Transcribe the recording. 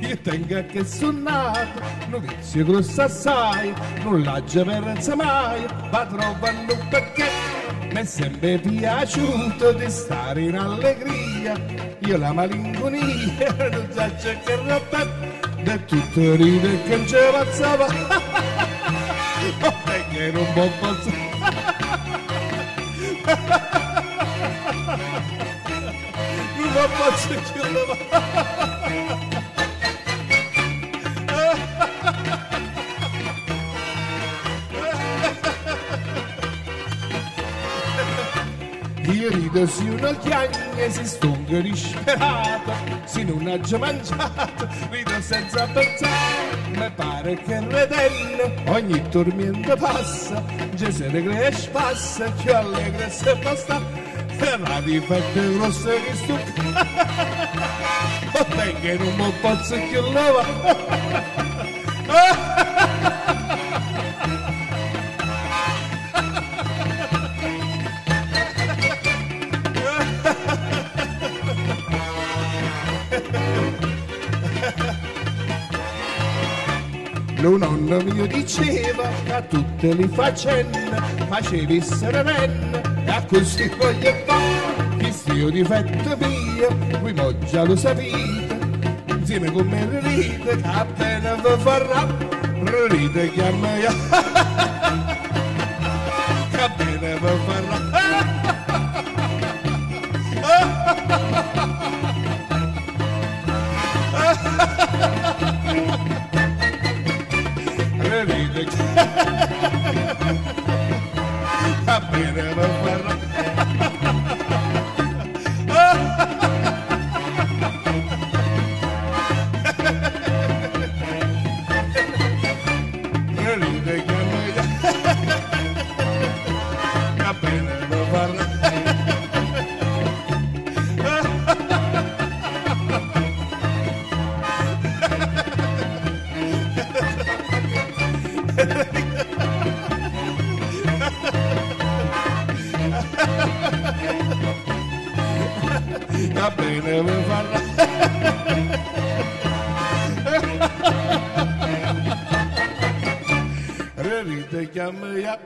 Io tengo che sono nato, novizio grosso assai, non l'ha già persa mai, va trovando perché mi è sempre piaciuto di stare in allegria. Io la malinconia, non sa c'è che rapetto, da tutto ride che non ce passava. Oh, che non può passare. Non può passare più la. Io rido si uno chiagne, si stonga disperato, si non ha già mangiato, rido senza pensare, mi pare che redenne, ogni tormento passa, già se ne cresce passa, più allegre se basta, era di fette grosse che stucca, oh te che non mi posso più lavare. Lo nonno mio diceva che a tutte le faccende facevi essere renne e a così voglio fare questo io difetto mio, qui moggia lo sapete insieme con me ride che appena vi farà ride che a me che appena vi farà ride che appena vi farà ride che a me appena vi farà. Va bene, mi farà. Ride che a me